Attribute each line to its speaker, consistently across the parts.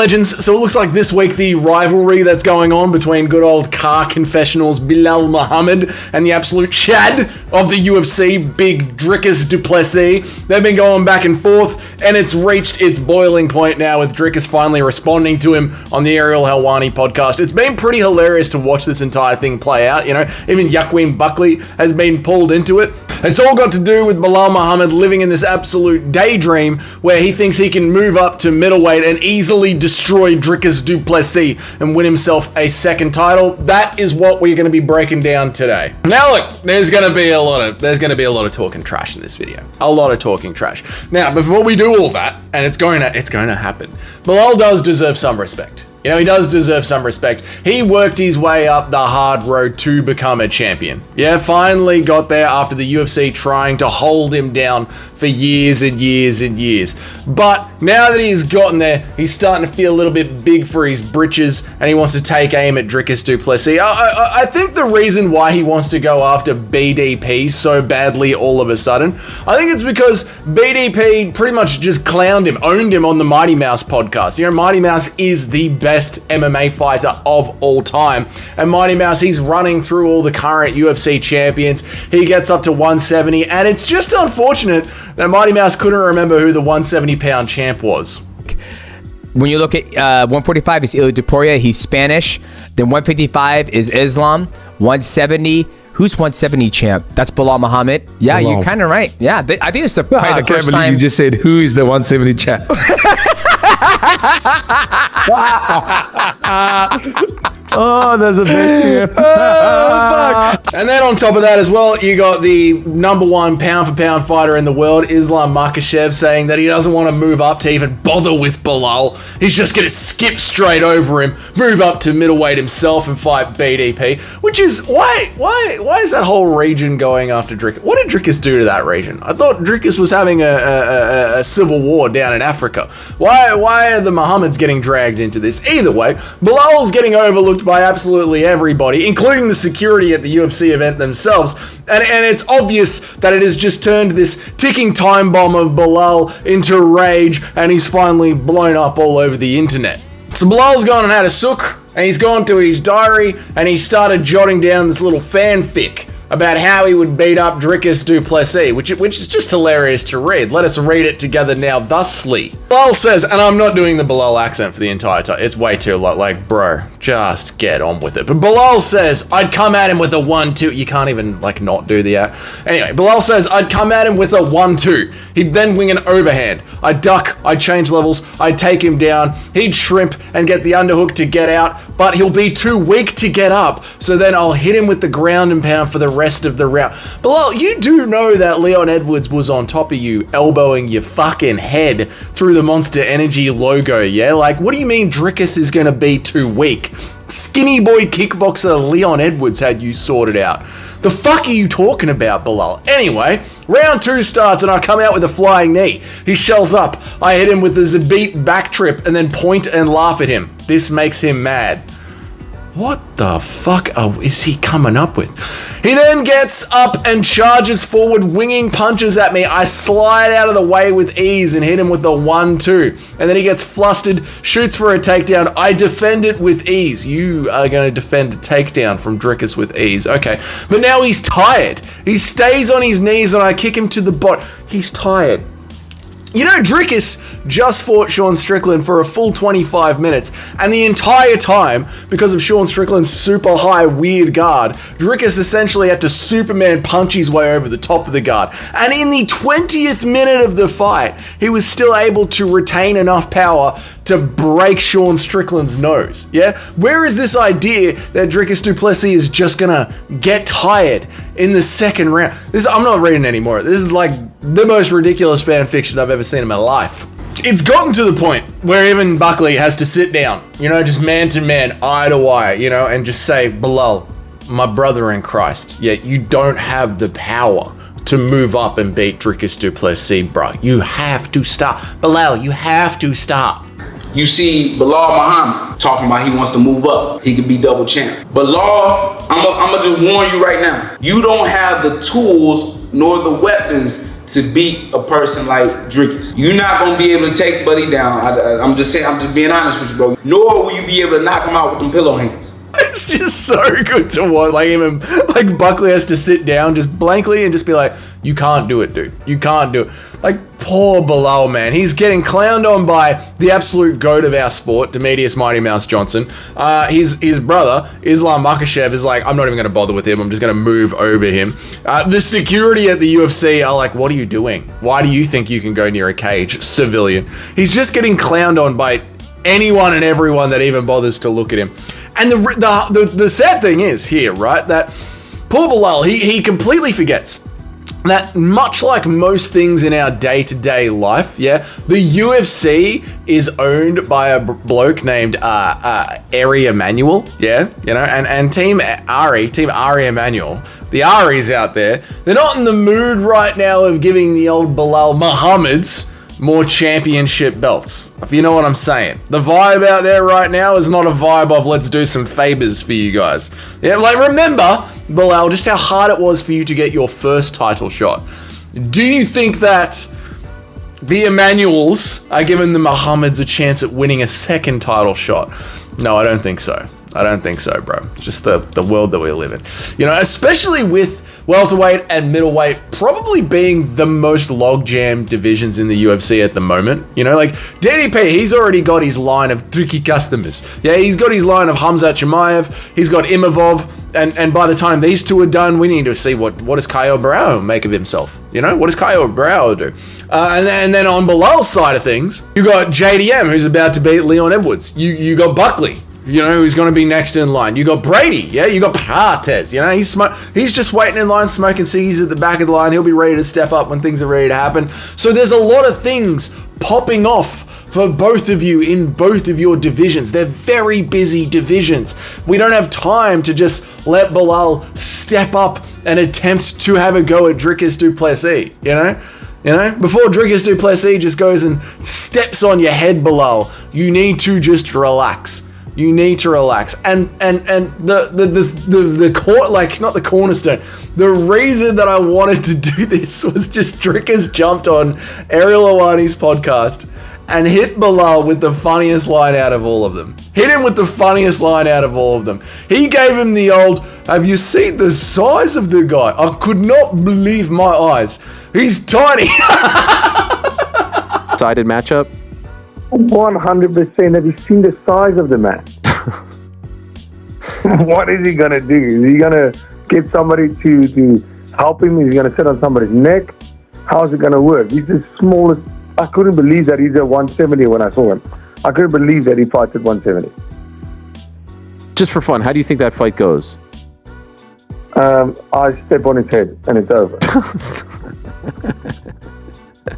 Speaker 1: legends, so it looks like this week the rivalry that's going on between good old car confessionals Belal Muhammad and the absolute Chad of the UFC, big Dricus Du Plessis. They've been going back and forth, and it's reached its boiling point now with Dricus finally responding to him on the Helwani podcast. It's been pretty hilarious to watch this entire thing play out, even Yaquim Buckley has been pulled into it. It's all got to do with Belal Muhammad living in this absolute daydream where he thinks he can move up to middleweight and easily destroy Dricus Du Plessis and win himself a second title. That is what we're going to be breaking down today. Now look, there's going to be a lot of talking trash in this video. A lot of talking trash. Now, before we do all that, and it's going to happen, Belal does deserve some respect. He does deserve some respect. He worked his way up the hard road to become a champion. Yeah, finally got there after the UFC trying to hold him down for years and years and years. But now that he's gotten there, he's starting to feel a little bit big for his britches, and he wants to take aim at Dricus Du Plessis. I think the reason why he wants to go after BDP so badly all of a sudden, I think it's because BDP pretty much just clowned him, owned him on the Mighty Mouse podcast. Mighty Mouse is the best MMA fighter of all time, and Mighty Mouse, he's running through all the current UFC champions. He gets up to 170, and it's just unfortunate that Mighty Mouse couldn't remember who the 170-pound champ was.
Speaker 2: When you look at 145 is Ilya Duporia, he's Spanish. Then 155 is Islam. 170, who's 170 champ? That's Belal Muhammad. Yeah,
Speaker 3: Belal.
Speaker 2: You're kind of right. Yeah, I think it's probably
Speaker 3: I
Speaker 2: the
Speaker 3: can't
Speaker 2: first
Speaker 3: believe
Speaker 2: time.
Speaker 3: you just said who is the 170 champ. Oh, that's the best here.
Speaker 1: And then on top of that as well, you got the number one pound for pound fighter in the world, Islam Makhachev, saying that he doesn't want to move up to even bother with Belal. He's just going to skip straight over him, move up to middleweight himself and fight BDP, which is why is that whole region going after Dricus? What did Dricus do to that region? I thought Dricus was having a civil war down in Africa. Why are the Muhammads getting dragged into this? Either way, Belal's getting overlooked by absolutely everybody, including the security at the UFC event themselves, and it's obvious that it has just turned this ticking time bomb of Belal into rage, and he's finally blown up all over the internet. So Belal's gone and had a sook, and he's gone to his diary, and he started jotting down this little fanfic about how he would beat up Dricus Du Plessis, which is just hilarious to read. Let us read it together now thusly. Belal says, and I'm not doing the Belal accent for the entire time, it's way too like, bro, just get on with it. But Belal says, I'd come at him with a 1-2. You can't even not do the Anyway, Belal says, I'd come at him with a 1-2. He'd then wing an overhand. I'd duck, I'd change levels, I'd take him down, he'd shrimp and get the underhook to get out, but he'll be too weak to get up, so then I'll hit him with the ground and pound for the rest of the round. Belal, you do know that Leon Edwards was on top of you, elbowing your fucking head through the Monster Energy logo, yeah? What do you mean Dricus is gonna be too weak? Skinny boy kickboxer Leon Edwards had you sorted out. The fuck are you talking about, Belal? Anyway, round 2 starts and I come out with a flying knee. He shells up. I hit him with the Zabit back trip and then point and laugh at him. This makes him mad. What the fuck is he coming up with? He then gets up and charges forward, winging punches at me. I slide out of the way with ease and hit him with the 1-2. And then he gets flustered, shoots for a takedown. I defend it with ease. You are going to defend a takedown from Dricus with ease. Okay. But now he's tired. He stays on his knees and I kick him to the bot. He's tired. Dricus just fought Sean Strickland for a full 25 minutes, and the entire time, because of Sean Strickland's super high weird guard, Dricus essentially had to Superman punch his way over the top of the guard. And in the 20th minute of the fight, he was still able to retain enough power to break Sean Strickland's nose. Yeah? Where is this idea that Dricus Du Plessis is just gonna get tired in the second round? I'm not reading anymore. This is the most ridiculous fan fiction I've ever seen in my life. It's gotten to the point where even Buckley has to sit down, just man to man, eye to eye, and just say, Belal, my brother in Christ, you don't have the power to move up and beat Dricus Du Plessis, bro. You have to stop. Belal, you have to stop.
Speaker 4: You see Belal Muhammad talking about he wants to move up. He could be double champ. Belal, I'm gonna just warn you right now. You don't have the tools nor the weapons to beat a person like Dricus. You're not gonna be able to take Buddy down. I'm just saying, I'm just being honest with you, bro. Nor will you be able to knock him out with them pillow hands.
Speaker 1: It's just so good to watch. Like even like Buckley has to sit down just blankly and just be like, "You can't do it, dude. You can't do it." Like poor Belal, man. He's getting clowned on by the absolute goat of our sport, Demetrius Mighty Mouse Johnson. His brother Islam Makhachev is like, "I'm not even going to bother with him. I'm just going to move over him." The security at the UFC are like, "What are you doing? Why do you think you can go near a cage, civilian?" He's just getting clowned on by anyone and everyone that even bothers to look at him. And the sad thing is here, right, that poor Belal, he completely forgets that much like most things in our day-to-day life, yeah, the UFC is owned by a bloke named Ari Emanuel, yeah, you know, and Team Ari Emanuel, the Aris out there, they're not in the mood right now of giving the old Belal Muhammad's more championship belts, if you know what I'm saying. The vibe out there right now is not a vibe of let's do some favors for you guys. Yeah, like remember, Belal, just how hard it was for you to get your first title shot. Do you think that the Emanuels are giving the Muhammads a chance at winning a second title shot? No, I don't think so. I don't think so, bro. It's just the world that we live in. You know, especially with welterweight and middleweight probably being the most logjam divisions in the UFC at the moment. You know, like DDP, he's already got his line of tricky customers. Yeah, he's got his line of Hamzat Chimaev, he's got Imavov, and by the time these two are done, we need to see what does Caio Barao make of himself. You know, what does Caio Barao do? And then on Belal's side of things, you got JDM, who's about to beat Leon Edwards. You got Buckley, you know, who's going to be next in line. You got Brady, yeah, you got Partes, you know, he's just waiting in line, smoking ciggies at the back of the line. He'll be ready to step up when things are ready to happen. So there's a lot of things popping off for both of you in both of your divisions. They're very busy divisions. We don't have time to just let Belal step up and attempt to have a go at Dricus Du Plessis, you know? You know, before Dricus Du Plessis just goes and steps on your head, Belal, you need to just relax. You need to relax. And the court, like not the cornerstone. The reason that I wanted to do this was just Dricus jumped on Ariel Helwani's podcast and hit Belal with the funniest line out of all of them. Hit him with the funniest line out of all of them. He gave him the old, "Have you seen the size of the guy? I could not believe my eyes. He's tiny."
Speaker 5: Sided matchup?
Speaker 6: 100%. Have you seen the size of the man? What is he gonna do? Is he gonna get somebody to help him? Is he gonna sit on somebody's neck? How's it gonna work? He's the smallest. I couldn't believe that he's at 170 when I saw him. I couldn't believe that he fights at 170.
Speaker 5: Just for fun, how do you think that fight goes?
Speaker 6: I step on his head and it's over.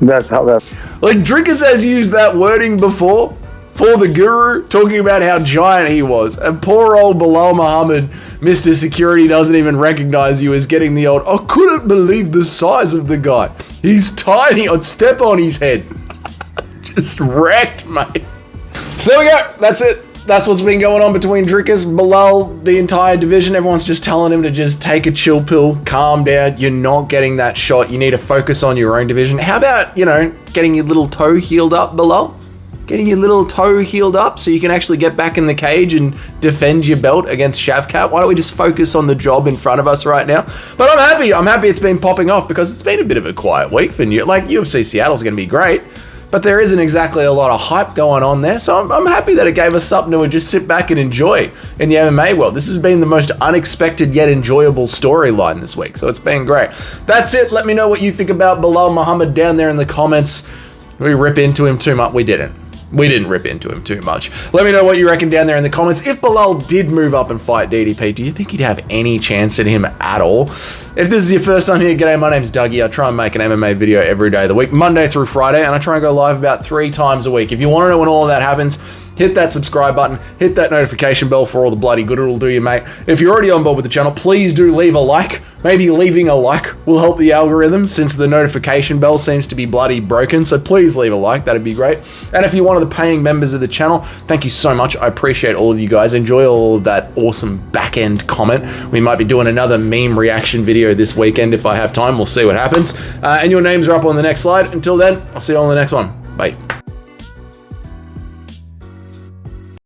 Speaker 6: That's how that.
Speaker 1: Like Dricus has used that wording before for the guru, talking about how giant he was. And poor old Belal Muhammad, Mr. Security, doesn't even recognize you as getting the old, "I couldn't believe the size of the guy. He's tiny. I'd step on his head." Just wrecked, mate. So there we go. That's it. That's what's been going on between Dricus, Belal, the entire division. Everyone's just telling him to just take a chill pill, calm down. You're not getting that shot. You need to focus on your own division. How about, you know, getting your little toe healed up, Belal? Getting your little toe healed up so you can actually get back in the cage and defend your belt against Shavkat. Why don't we just focus on the job in front of us right now? But I'm happy. I'm happy it's been popping off because it's been a bit of a quiet week for you. Like UFC Seattle's going to be great, but there isn't exactly a lot of hype going on there. So I'm happy that it gave us something to just sit back and enjoy in the MMA world. This has been the most unexpected yet enjoyable storyline this week. So it's been great. That's it. Let me know what you think about Belal Muhammad down there in the comments. We rip into him too much. We didn't rip into him too much. Let me know what you reckon down there in the comments. If Belal did move up and fight DDP, do you think he'd have any chance at him at all? If this is your first time here, g'day, my name's Dougie. I try and make an MMA video every day of the week, Monday through Friday, and I try and go live about 3 times a week. If you want to know when all of that happens, hit that subscribe button, hit that notification bell for all the bloody good it'll do you, mate. If you're already on board with the channel, please do leave a like. Maybe leaving a like will help the algorithm since the notification bell seems to be bloody broken. So please leave a like, that'd be great. And if you're one of the paying members of the channel, thank you so much. I appreciate all of you guys. Enjoy all of that awesome back end comment. We might be doing another meme reaction video this weekend if I have time. We'll see what happens. And your names are up on the next slide. Until then, I'll see you on the next one. Bye.